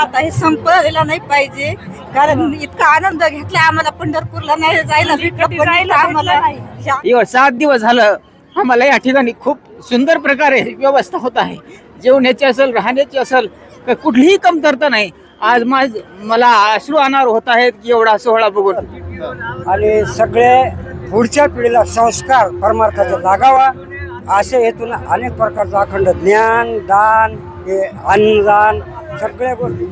आता हे संपलेला नाही पाहिजे, कारण इतका आनंद घेतला आम्हाला पंढरपूरला नाही जायला भेटलं, पण आम्हाला 7 दिवस झालं आम्हाला या ठिकाणी खूप सुंदर प्रकारे व्यवस्था होत आहे. जेवण्याची असेल, राहण्याची असेल, कुठलीही कमतरता नाही. आज मला अश्रू अनावर होत आहेत एवढा सोहळा बघून. आणि सगळे पुढच्या पिढीला संस्कार परमार्थाचा लागावा असे हेतून अनेक प्रकारचं अखंड ज्ञान, दान, अन्नदान सगळ्या गोष्टी.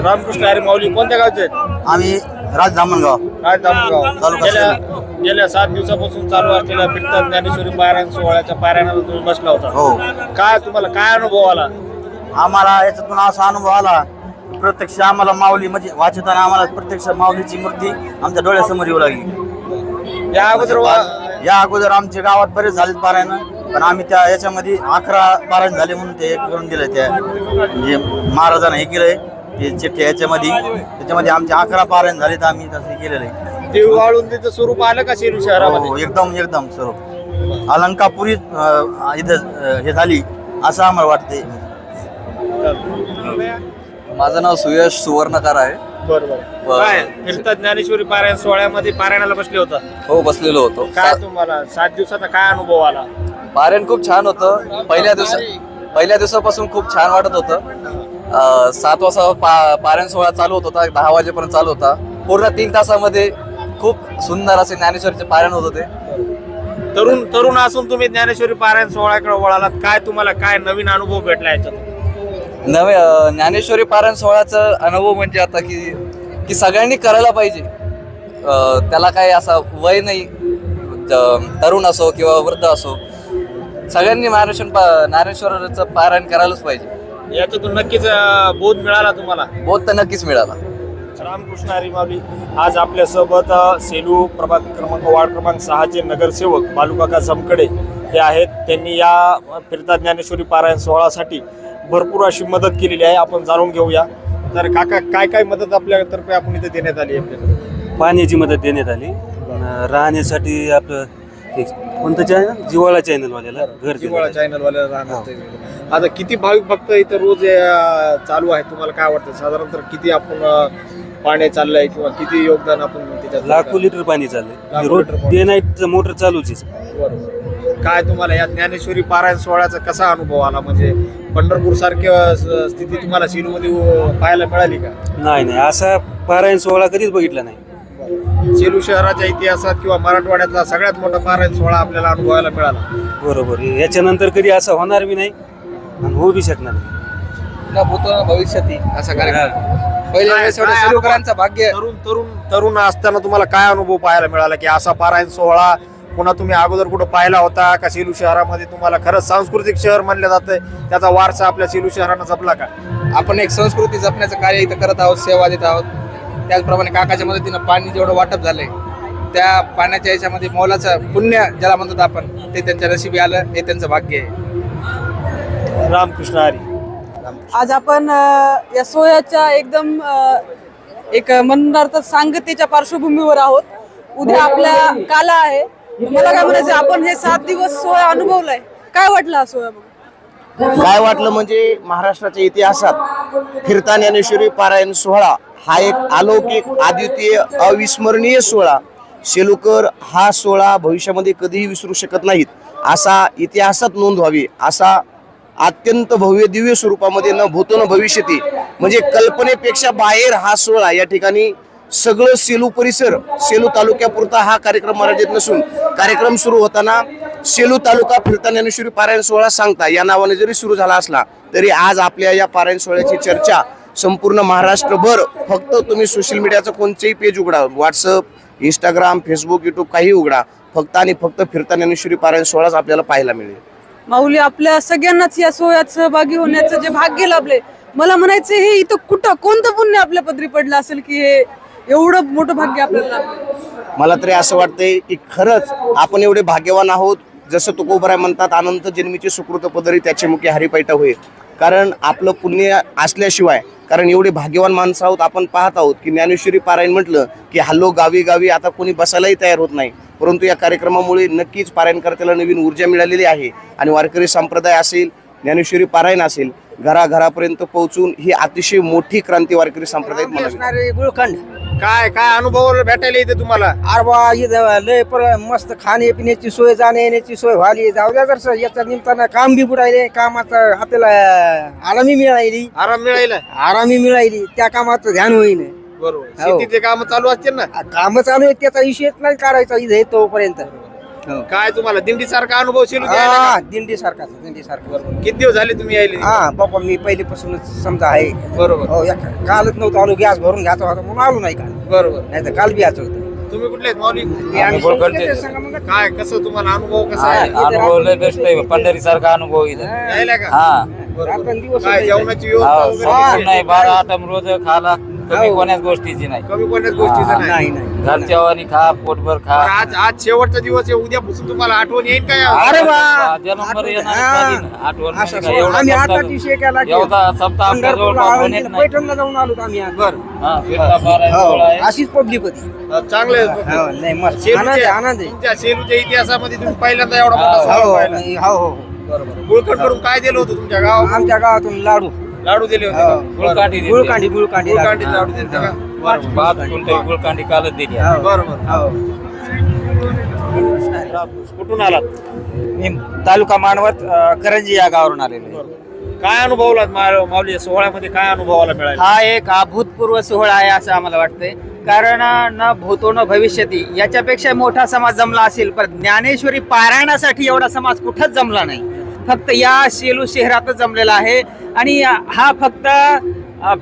रामकृष्ण हरी माऊली कोणत्या गावचे आहेत? आम्ही राजधामणगाव गेल्या 7 दिवसापासून चालू असलेल्या फिरतात ज्ञानेश्वरी पारायण सोहळ्याच्या पारायणाला तुम्ही बसला होता. हो. तुम्हाला काय अनुभव आला? आम्हाला याच्यातून असा अनुभव आला, प्रत्यक्ष आम्हाला माऊली म्हणजे वाचताना आम्हाला प्रत्यक्ष माऊलीची मूर्ती आमच्या डोळ्यासमोर येऊ लागली. या अगोदर आमच्या गावात बरेच झाले पारायण, पण आम्ही त्या याच्यामध्ये 11 पारायण झाले म्हणून ते करून दिले. त्या म्हणजे महाराजांना हे केलंय ते चिठ्ठी त्याच्यामध्ये आमचे 11 पारायण झाले, तर आम्ही तसं केलेलं आहे. देव आळंदीचं स्वरूप आलं का सेलू शहरामध्ये? हो, एकदम स्वरूप अलंकापुरी इथं हे झाली असं आम्हाला वाटतंय. माझं नाव सुयश सुवर्णकार आहे. बरोबर. काय फिरतात ज्ञानेश्वरी पारायण सोहळ्यामध्ये पारायणाला बसले होता? हो, बसलेलो होतो. काय तुम्हाला 7 दिवसाचा काय अनुभव आला? पारायण खूप छान होतं. पहिल्या दिवसापासून खूप छान वाटत होतं. 7 वाजता पारायण सोहळा चालू होत होता, 10 वाजेपर्यंत चालू होता. पूर्ण 3 तासामध्ये खूप सुंदर असे ज्ञानेश्वरीचे पारायण होत होते. तरुण असून तुम्ही ज्ञानेश्वरी पारायण सोहळ्याकडे वळालात, काय तुम्हाला काय नवीन अनुभव भेटला याच्यात? ज्ञानेश्वरी पारायण सोहळ्याचा अनुभव म्हणजे आता की सगळ्यांनी करायला पाहिजे. त्याला काही असा वय नाही, तरुण असो किंवा वृद्ध असो, सगळ्यांनी ज्ञानेश्वराचं पारायण करायलाच पाहिजे. याच्यातून नक्कीच बोध मिळाला तुम्हाला? बोध तर नक्कीच मिळाला. रामकृष्ण हरी माऊली. आज आपल्या सोबत सेलू प्रभाग वार्ड क्रमांक 6चे नगरसेवक बालूकाका जमकडे हे आहेत. त्यांनी या फिरता ज्ञानेश्वरी पारायण सोहळ्यासाठी भरपूर अशी मदत केलेली आहे. आपण जाणून घेऊया. तर काका, काय मदत आपल्यातर्फे आपण इथे देण्यात आली? आपल्याकडे पाण्याची मदत देण्यात आली, राहण्यासाठी आपलं कोणतं चॅनल, जिव्हाळा चॅनलवाल्याला घर, जिव्हाळा चॅनलवाल्याला राहण्याचं. आता किती भाविक भक्त इथं रोज चालू आहे? तुम्हाला काय वाटतं साधारणतः किती आपण पाणी चाललंय किंवा किती योगदान आपण त्याच्यात? लाखो लिटर पाणी चाललंय. रोज डे नाईट मोटर चालूच आहे. बरोबर. काय तुम्हाला या ज्ञानेश्वरी पारायण सोहळ्याचा कसा अनुभव आला? म्हणजे पंढरपूर सारखी स्थिती तुम्हाला सेलूमध्ये पाहायला मिळाली का? नाही, असा पारायण सोहळा कधीच बघितला नाही. सेलू शहराच्या इतिहासात किंवा मराठवाड्यातला सगळ्यात मोठा पारायण सोहळा आपल्याला अनुभवायला मिळाला. बरोबर. याच्यानंतर कधी असं होणार बी नाही आणि होऊ बी शकणार नाही. भविष्यात असा कार्यक्रम पहिल्या भाग्य. तरुण असताना तुम्हाला काय अनुभव पाहायला मिळाला की असा पारायण सोहळा पुन्हा तुम्ही अगोदर कुठं पाहिला होता का? सेलू शहरामध्ये तुम्हाला खरंच सांस्कृतिक शहर म्हणलं जातंय, त्याचा वारसा आपल्या सेलू शहरानं जपला का? आपण एक संस्कृती जपण्याचं कार्य इथं करत आहोत, सेवा देत आहोत. त्याचप्रमाणे काकाच्या मदतीनं पाणी जेवढं वाटप झालंय, त्या पाण्याच्या याच्यामध्ये मोलाचं पुण्य ज्याला म्हणतात आपण, ते त्यांच्या नशिबी आलं, हे त्यांचं भाग्य आहे. रामकृष्ण हरी. आज आपण या सोहळ्याच्या एकदम एक म्हणणार सांगतेच्या पार्श्वभूमीवर आहोत. उद्या आपल्या काला आहे. मला काय म्हणायचं, आपण हे 7 दिवस सोहळा अनुभवलाय, काय वाटलं हा सोहळा बघून? काय वाटलं म्हणजे महाराष्ट्राच्या इतिहासात फिरता ज्ञानेश्वरी पारायण सोहळा हा एक अलौकिक, अद्वितीय, अविस्मरणीय सोहळा. सेलूकर हा सोहळा भविष्यामध्ये कधीही विसरू शकत नाहीत. असा इतिहासात नोंद व्हावी, असा अत्यंत भव्य दिव्य स्वरूपामध्ये न भूतो न भविष्यती, म्हणजे कल्पनेपेक्षा बाहेर हा सोहळा. या ठिकाणी सगळं सेलू परिसर, सेलू तालुक्यापुरता हा कार्यक्रम मर्यादित नसून, कार्यक्रम सुरू होताना सेलू तालुका फिरता ज्ञानेश्वरी पारायण सोहळा सांगता या नावाने जरी सुरू झाला असला तरी आज आपल्या या पारायण सोहळ्याची चर्चा संपूर्ण महाराष्ट्रभर, फक्त तुम्ही सोशल मीडियाचं कोणतेही पेज उघडा, व्हॉट्सअप, इंस्टाग्राम, फेसबुक, युट्यूब काही उघडा, फक्त आणि फक्त फिरता ज्ञानेश्वरी पारायण सोहळाच आपल्याला पाहायला मिळेल. माऊली, आपल्या सगळ्यांनाच या सोहळ्यात सहभागी होण्याचं जे भाग्य लाभले, मला म्हणायचं हे इथं कुठं कोणतं पुण्य आपल्या पदरी पडलं असेल की हे एवढं मोठं भाग्य आपल्याला लाभलं? मला तरी असं वाटतंय की खरंच आपण एवढे भाग्यवान आहोत. जसं तुकोबराय म्हणतात, अनंत जन्मीचे सुकृत पदरी त्याचे मुखे हरिपाठ होय. कारण आपलं पुण्य असल्याशिवाय, कारण एवढे भाग्यवान माणसं आहोत. आपण पाहत आहोत की ज्ञानेश्वरी पारायण म्हटलं की हल्लो गावी गावी आता कोणी बसायलाही तयार होत नाही, परंतु या कार्यक्रमामुळे नक्कीच पारायणकर्त्याला नवीन ऊर्जा मिळालेली आहे. आणि वारकरी संप्रदाय असेल, ज्ञानेश्वरी पारायण असेल, घराघरापर्यंत पोहोचून ही अतिशय मोठी क्रांती वारकरी संप्रदाय म्हणावी. गुळखंड काय काय अनुभव भेटायला येते तुम्हाला? आरबा इथं लय मस्त खाण्यापिण्याची सोय जाण्या येण्याची सोय व्हाली. जाऊ द्या जर याच्या निमित्तानं काम बी बुडायले. कामाचं आपल्याला आरामी मिळाली. आरामी मिळाली. त्या कामाचं ध्यान होईन. बरोबर. शेतीचे काम चालू असतील ना? काम चालू आहे त्याचा विषयच नाही काढायचा इथे तोपर्यंत. काय तुम्हाला दिंडी सारखा अनुभव शेलू दिंडी सारखा. किती दिवस झाले तुम्ही यायले? हा बाबा मी पहिलेपासूनच समजा आहे. बरोबर. हो कालच नव्हतं आलो. गॅस भरून घ्यायचा होता म्हणून आलो नाही काल. बरोबर. नाही तर काल बी यायचं होतं. तुम्ही कुठले आहेत माऊली? आम्ही काय कसं तुम्हाला अनुभव कसा आहे? अनुभव लय बेस्ट आहे. पंढरी सारखा अनुभव इथं. यायला का? हा काय जेवणाची व्यवस्था वगैरे नाही 12 रोज खाला कमी कोण्याच गोष्टीची नाही. कमी कोणत्याच गोष्टीचं नाही. घरच्या वाणी खा पोटभर खा. आज शेवटचा दिवस आहे. उद्यापासून तुम्हाला आठवण येईल काय? अरे वा जन्मभर येणार आठवण नाही असं का? एवढा आम्ही आता सप्ताह- विषय केला की एवढा सप्ताह आपल्या जवळ होण्यात नाही. पैठणला जाऊन आलो आम्ही आज. हा, फिरता पारायण सोहळा आहे. अशीच पब्लिक होती. चांगले नाही मस्त आनंद आहे आनंद आहे. तुमच्या सेलूच्या इतिहासामध्ये तुम्ही पहिल्यांदा एवढा मोठा हो सोहळा पाहिला. हो हो बरोबर. गुळखंड करून काय दिलं होतं तुमच्या गावात? आमच्या गावातून लाडू लाडू दिले होते का? गुळकांडी दिली. गुळकांडी गुळकांडी लाडू दिले का? बरोबर. 5 क्विंटल गुळकांडी कालच दिली. बरोबर. कुठून आलात? मी तालुका मानवत करंजी या गावावरून आलेलो. काय अनुभवलात माऊली सोहळ्यामध्ये? काय अनुभवाला मिळाला? हा एक अभूतपूर्व सोहळा आहे असं आम्हाला वाटतंय. कारण न भूतो न भविष्यती याच्यापेक्षा मोठा समाज जमला असेल, पण ज्ञानेश्वरी पारायणासाठी एवढा समाज कुठंच जमला नाही. फक्त या सेलू शहरातच जमलेला आहे. आणि हा फक्त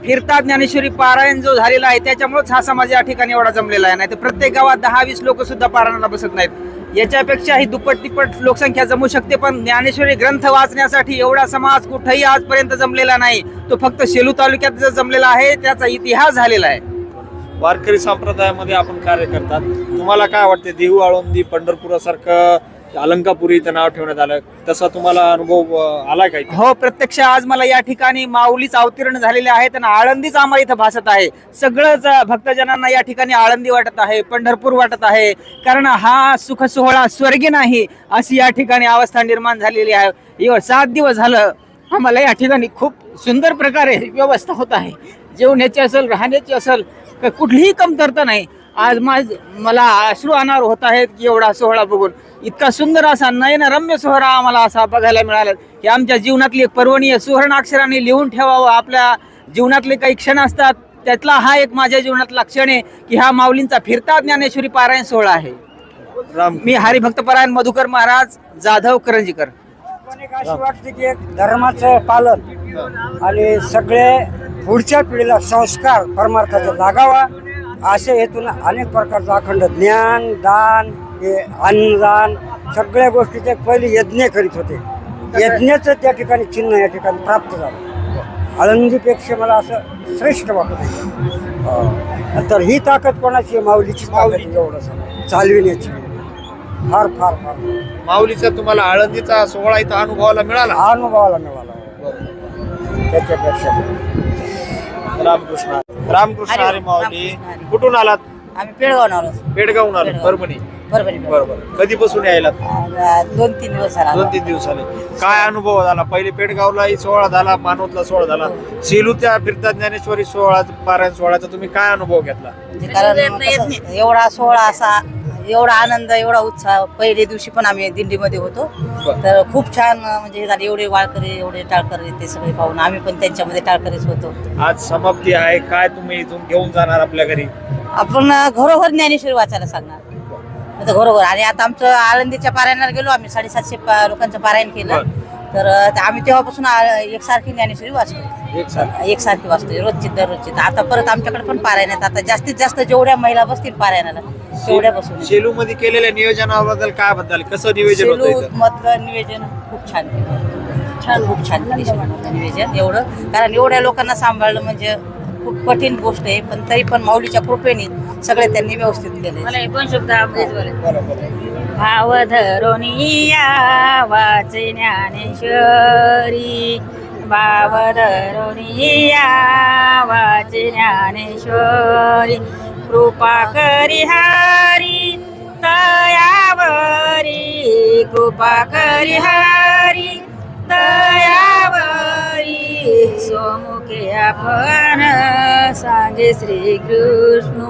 फिरता ज्ञानेश्वरी पारायण जो झालेला आहे त्याच्यामुळेच हा समाज या ठिकाणी एवढा जमलेला आहे. नाही तर प्रत्येक गावात 10-20 लोक सुद्धा पारायणाला बसत नाहीत. याच्यापेक्षा ही दुप्पट तिप्पट लोकसंख्या जमू शकते, पण ज्ञानेश्वरी ग्रंथ वाचण्यासाठी एवढा समाज कुठेही आजपर्यंत जमलेला नाही. तो फक्त सेलू तालुक्यात जो जमलेला आहे त्याचा इतिहास झालेला आहे. वारकरी संप्रदायामध्ये आपण कार्य करतात. तुम्हाला काय वाटते? देहू आळंदी पंढरपुरासारखं अलंकापुरी इथं नाव ठेवण्यात आलं, तसा तुम्हाला अनुभव आला का? हो, प्रत्यक्ष आज मला या ठिकाणी माऊलीच अवतीर्ण झालेले आहेत आणि आळंदीच आम्हाला इथं भासत आहे. सगळंच भक्तजनांना या ठिकाणी आळंदी वाटत आहे, पंढरपूर वाटत आहे. कारण हा सुख सोहळा स्वर्गी नाही अशी या ठिकाणी अवस्था निर्माण झालेली आहे. 7 दिवस झालं आम्हाला या ठिकाणी खूप सुंदर प्रकारे व्यवस्था होत आहे. जेवण्याची असेल, राहण्याची असेल, कुठलीही कमतरता नाही. आज मला अश्रू अनावर होत आहेत की एवढा सोहळा बघून. इतका सुंदर असा नयनरम्य सोहळा आम्हाला असा बघायला मिळाला की आमच्या जीवनातली एक पर्वणीय सुवर्ण अक्षराने लिहून ठेवावं. आपल्या जीवनातले काही क्षण असतात, त्यातला हा एक माझ्या जीवनातला क्षण आहे की हा माऊलींचा फिरता ज्ञानेश्वरी पारायण सोहळा आहे. मी हरिभक्तपरायण मधुकर महाराज जाधव करंजीकर. अशी वाटते की एक धर्माचं पालन आणि सगळे पुढच्या पिढीला संस्कार परमार्थाचा लागावा असे हेतून अनेक प्रकारचं अखंड ज्ञान दान अन्नदान सगळ्या गोष्टीचे पहिले यज्ञ करीत होते. यज्ञाचं त्या ठिकाणी चिन्ह या ठिकाणी प्राप्त झालं. आळंदीपेक्षा मला असं श्रेष्ठ वाटत नाही. तर ही ताकद कोणाची? माऊलीची ताकद एवढं चालविण्याची. फार फार फार माऊलीचा तुम्हाला आळंदीचा सोहळा इथं अनुभवाला मिळाला? अनुभवाला मिळाला. त्याच्यापेक्षा रामकृष्ण रामकृष्ण हरी माऊली. कुठून आलात? आम्ही पेडगावून आलो. पेडगावून आलात. परभणी. बरोबर. कधीपासून यायला? 2-3 दिवस झाला. 2-3 दिवस झाले. काय अनुभव झाला? पहिले पेडगावलाही सोहळा झाला, मानवतला सोहळा झाला, सेलूच्या फिरता ज्ञानेश्वरी सोहळा पारायण सोहळ्याचा तुम्ही काय अनुभव घेतला? कारण कसं एवढा सोहळा असा, एवढा आनंद, एवढा उत्साह. पहिल्या दिवशी पण आम्ही दिंडीमध्ये होतो, तर खूप छान म्हणजे हे झाले. एवढे वाळकरी, एवढे टाळकरी ते सगळे पाहून आम्ही पण त्यांच्यामध्ये टाळकरीच होतो. आज समाप्ती आहे, काय तुम्ही इथून घेऊन जाणार आपल्या घरी? आपण घरोघर ज्ञानेश्वरी वाचायला सांगणार आता घरोघर. आणि आता आमचं आळंदीच्या पारायणाला गेलो आम्ही. 750 लोकांचं पारायण केलं. तर आम्ही तेव्हापासून एकसारखी ज्ञानेश्वरी वाचतो. एकसारखी वाचतोय रोजची दररोजची. आता परत आमच्याकडे पण पारायण आहेत. आता जास्तीत जास्त जेवढ्या महिला बसतील पारायणाला तेवढ्या बसून. सेलू मध्ये केलेल्या नियोजनाबद्दल काय बद्दल कसं नियोजन होतं इथं? मधलं नियोजन खूप छान केलं. खूप छान केलं नियोजन एवढं. कारण एवढ्या लोकांना सांभाळलं म्हणजे खूप कठीण गोष्ट आहे. पण तरी पण माऊलीच्या कृपेने सगळे त्यांनी व्यवस्थित केले. मला 2 शब्द भाव धरोनी वाचे ज्ञानेश्वरी, भाव धरोनी वाचे ज्ञानेश्वरी, कृपा करी हरी दयावरी, कृपा करी हरी दयावरी, सोमुखे आपण सांगे श्रीकृष्ण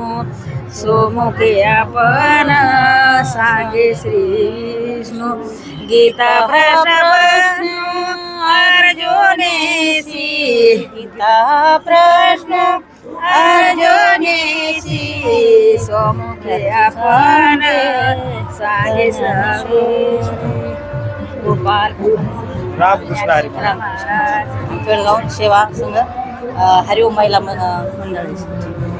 सोमुखे आपण सांगे श्री विष्णू गीता प्रश्न अर्जुनेसी गीता प्रश्न अर्जुनेसी सोमुखे आपण सांगे श्री गोपाल रामकृष्ण हरी. पेडगाव सेवा संघ हरिओम महिला मंडळ.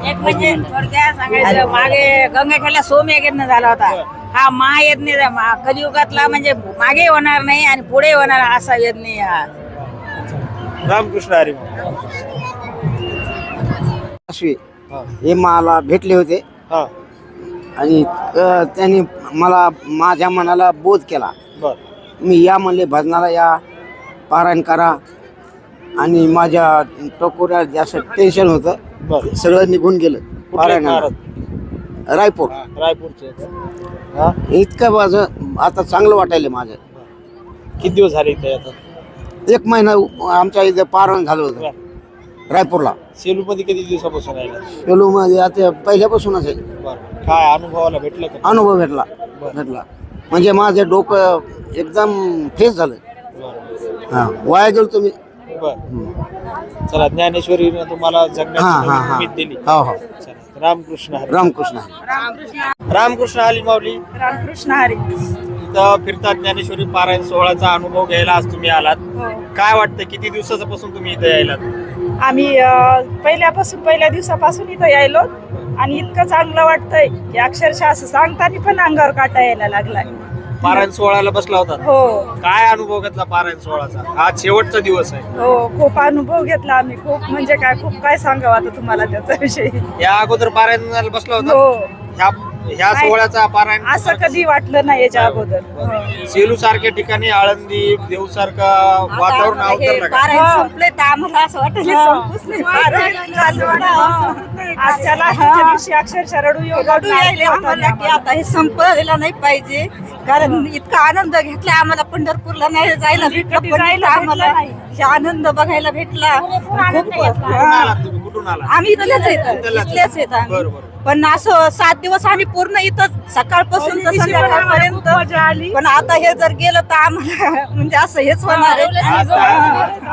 एक म्हणजे थोडक्यात सांगायचं मागे गंगाखेडला सोमयज्ञ झाला होता. हा महायज्ञ कलियुगातला म्हणजे मागे होणार नाही आणि पुढे होणार असा यज्ञ हा. रामकृष्ण हरी. हे मला भेटले होते हा आणि त्यांनी मला माझ्या मनाला बोध केला. बर मी या म्हणले भजनाला या पारायण करा आणि माझ्या टकोऱ्या जास्त टेन्शन होतं बर. सगळं निघून गेलं पारायणाला. रायपूर रायपूरचे हा इतकं माझं आता चांगलं वाटायला माझं. किती दिवस झाले इथे आता? 1 महिना आमच्या इथे पारायण झालं होतं रायपूरला. सेलू मध्ये किती दिवसापासून राहिला? सेलू मध्ये आता पहिल्यापासूनच आहे. बरं काय अनुभवाला भेटलं का? अनुभव भेटला म्हणजे माझं डोकं एकदम फ्रेश झालं. बरं हा वाया गेलो तुम्ही. बरं चला ज्ञानेश्वरीने तुम्हाला हा जगण्याची हा नवीन हा उमेद दिली. हो हो चला, रामकृष्ण हरी. रामकृष्ण. रामकृष्ण हरी माऊली. रामकृष्ण हरी. इथं फिरता ज्ञानेश्वरी पारायण सोहळ्याचा अनुभव घ्यायला आज तुम्ही आलात. काय वाटतं किती दिवसापासून तुम्ही इथे यायलात? आम्ही पहिल्या दिवसापासून इथं यायलो आणि इतकं चांगलं वाटतंय की अक्षरशः असं सांगताना पण अंगावर काटा यायला लागलाय. पारायण सोहळ्याला बसला होता. हो काय अनुभव घेतला पारायण सोहळ्याचा? आज शेवटचा दिवस आहे. हो खूप अनुभव घेतला आम्ही. खूप म्हणजे खूप काय सांगावं आता तुम्हाला त्याच्याविषयी. या अगोदर पारायणाला बसला होता. हो ह्या सोहळ्याचा पारायण असं कधी वाटलं नाही याच्या अगोदर. सेलू सारख्या ठिकाणी आळंदी देव सारखा वातावरण अवतरलं का? पारायण संपले तर आम्हाला असं वाटलं संपूच नाही पारायण. आजच्या लास्टच्या दिवशी अक्षरशः रडू यायले आम्हाला की आता हे संपलेलं नाही पाहिजे कारण इतका आनंद घेतला आम्हाला. पंढरपूरला नाही जायला भेटलं पण इथं आम्हाला हे आनंद बघायला भेटला. खूप कुठून आलात तुम्ही? कुठून आलात? आम्ही इथलेच येत आम्ही. बरोबर. पण असं 7 दिवस आम्ही पूर्ण इथं सकाळपासून तर संध्याकाळपर्यंत. पण आता हे जर गेलं तर आम्हाला म्हणजे असं हेच होणार आहे.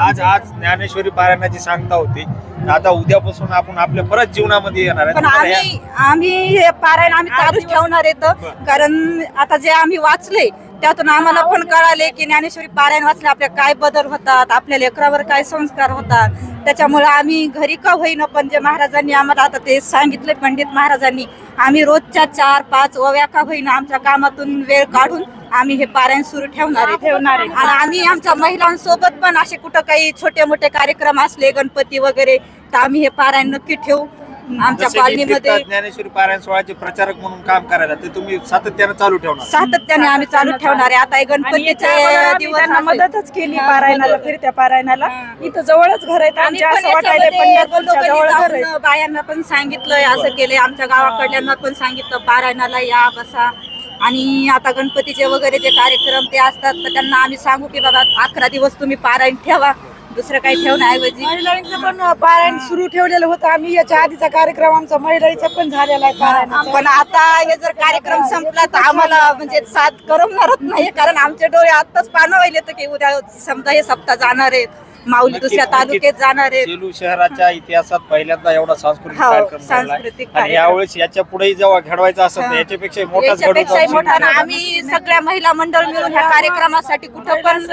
आज ज्ञानेश्वरी पारायणाची सांगता होती. आता उद्यापासून आपण आपल्या परत जीवनामध्ये येणार आहे. पण आम्ही हे पारायण आम्ही चालूच ठेवणार येतं कारण आता जे आम्ही वाचले त्यातून आम्हाला पण कळाले की ज्ञानेश्वरी पारायण वाचले आपल्या काय बदल होतात, आपल्या लेकरावर काय संस्कार होतात. त्याच्यामुळे आम्ही घरी का होईना पण जे महाराजांनी आम्हाला आता ते सांगितले पंडित महाराजांनी आम्ही रोजच्या 4-5 ओव्या का होईना आमच्या कामातून वेळ काढून आम्ही हे पारायण सुरू ठेवणार आहे. आणि आम्ही आमच्या महिलांसोबत पण असे कुठं काही छोटे मोठे कार्यक्रम असले गणपती वगैरे तर आम्ही हे पारायण नक्की ठेवू. आमच्या जसे की कॉलनीमध्ये फिरता ज्ञानेश्वरी पारायण सोहळ्याचे प्रचारक म्हणून काम करायला ते तुम्ही सातत्याने चालू ठेवणार. सातत्याने आम्ही चालू ठेवणार आहे. आता हे गणपतीचे दिवस त्यांना असेल. मदतच केली पारायणाला, फिरत्या पारायणाला. इथं जवळच घर आहेत आम्ही आमच्या. पण असं वाटायला याच्यामध्ये पंढरपूरच्या जवळ घर आहे. जाऊन बायांना पण सांगितलंय असं केलंय. आमच्या गावाकडल्यांना पण सांगितलं पारायणाला या बसा. आणि आता गणपतीचे वगैरे जे कार्यक्रम ते असतात तर त्यांना आम्ही सांगू की बाबा 11 दिवस तुम्ही पारायण ठेवा दुसरं काही ठेवण्याऐवजी. महिलांचं पण पारायण सुरू ठेवलेलं होतं आम्ही. याच्या आधीचा कार्यक्रम आमचा महिलांचा पण झालेला आहे पारायणाचा. पण आता हे जर कार्यक्रम संपला तर आम्हाला म्हणजे साथ करमणारच नाही कारण आमचे डोळे आत्ताच पाणवले तर की उद्या समजा हे सप्ताह जाणार आहेत माऊली दुसऱ्या तालुक्यात जाणार आहेत. सेलू शहराच्या इतिहासात पहिल्यांदा एवढा सांस्कृतिक हो, कार्यक्रम झालाय. सांस्कृतिक आणि कार्यक्रम. यावेळेस याच्या पुढे जेव्हा घडवायचा असेल तर याच्यापेक्षा मोठाच याच्यापेक्षाही मोठा ना. घडवतो. आम्ही सगळ्या महिला मंडळ मिळून ह्या कार्यक्रमासाठी कुठं पण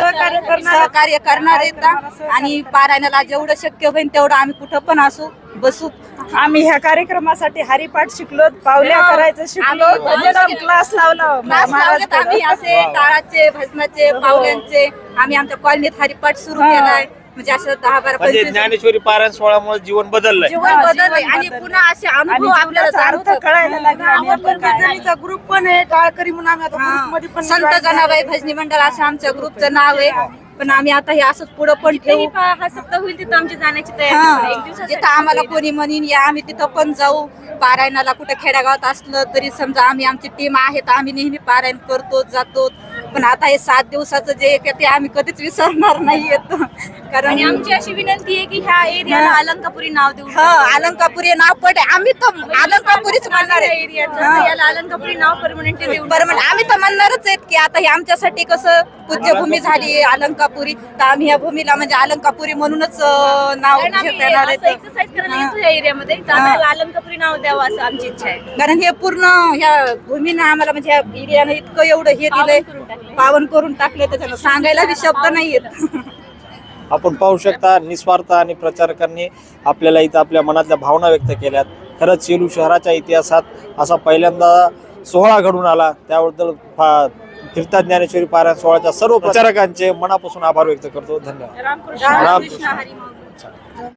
सहकार्य करणार आहेत आणि पारायणाला जेवढं शक्य होईल तेवढं आम्ही कुठं पण असू बसू. आम्ही ह्या कार्यक्रमासाठी हरिपाठ शिकलो, पावल्या करायचं शिकलो, भजन क्लास लावला लावलेत आम्ही असे टाळाचे भजनाचे पावल्यांचे. आम्ही आमच्या कॉलनीत हरिपाठ सुरू केलाय. म्हणजे असं 10-12 म्हणजे 25 ज्ञानेश्वरी पारायण सोहळ्यामुळे जीवन बदललंय. जीवन बदललंय आणि पुन्हा असे अनुभव आपल्याला जाणवतात. कळायला लागला. ग्रुप पण आहे टाळकरी म्हणून आम्ही आता ग्रुपमध्ये पण संत जनाबाई भजनी मंडळ असं आमच्या ग्रुपचं नाव आहे. पण आम्ही आता हे असंच पुढं पण ठेवू. हा सप्ताह होईल तिथं आमची जाण्याची तयारी. जिथं आम्हाला कोणी म्हणीन या आम्ही तिथं पण जाऊ. पारायणाला कुठं खेड्यागावात असलं तरी समजा आम्ही आमची टीम आहे तर आम्ही नेहमी पारायण करतो जातो. पण आता हे 7 दिवसाचं जे आहे ते आम्ही कधीच विसरणार नाहीयेत कारण आमची अशी विनंती आहे की ह्या एरियाला अलंकापुरी नाव देऊ अलंकापुरी नाव पट आम्ही तर अलंकापुरीच म्हणणार आहे एरियाचं याला अलंकापुरी नाव परमनंटली देऊ बरं आम्ही तर म्हणणारच आहेत की आता हे आमच्यासाठी कसं पूज्यभूमी झाली अलंकापुरी तर आम्ही ह्या भूमीला म्हणजे अलंकापुरी म्हणूनच नाव घेता येणार आहे एक्सरसाइज करायला येतो या एरियामध्ये तर आम्हाला अलंकापुरी नाव द्यावं असं आमची इच्छा आहे. कारण हे पूर्ण ह्या भूमीनं आम्हाला म्हणजे ह्या एरियानं इतकं एवढं हे दिलंय पावन करून टाकले त्याच्यानं सांगायला बी शब्द नाहीयेत. आपण पाहू शकता निस्वार्थ आणि प्रचारकांनी आपल्याला इथं आपल्या मनातल्या भावना व्यक्त केल्यात. खरंच सेलू शहराच्या इतिहासात असा पहिल्यांदा सोहळा घडून आला, त्याबद्दल फिरता ज्ञानेश्वरी पारायण सोहळ्याच्या सर्व प्रचारकांचे मनापासून आभार व्यक्त करतो. धन्यवाद. रामकृष्ण हरी.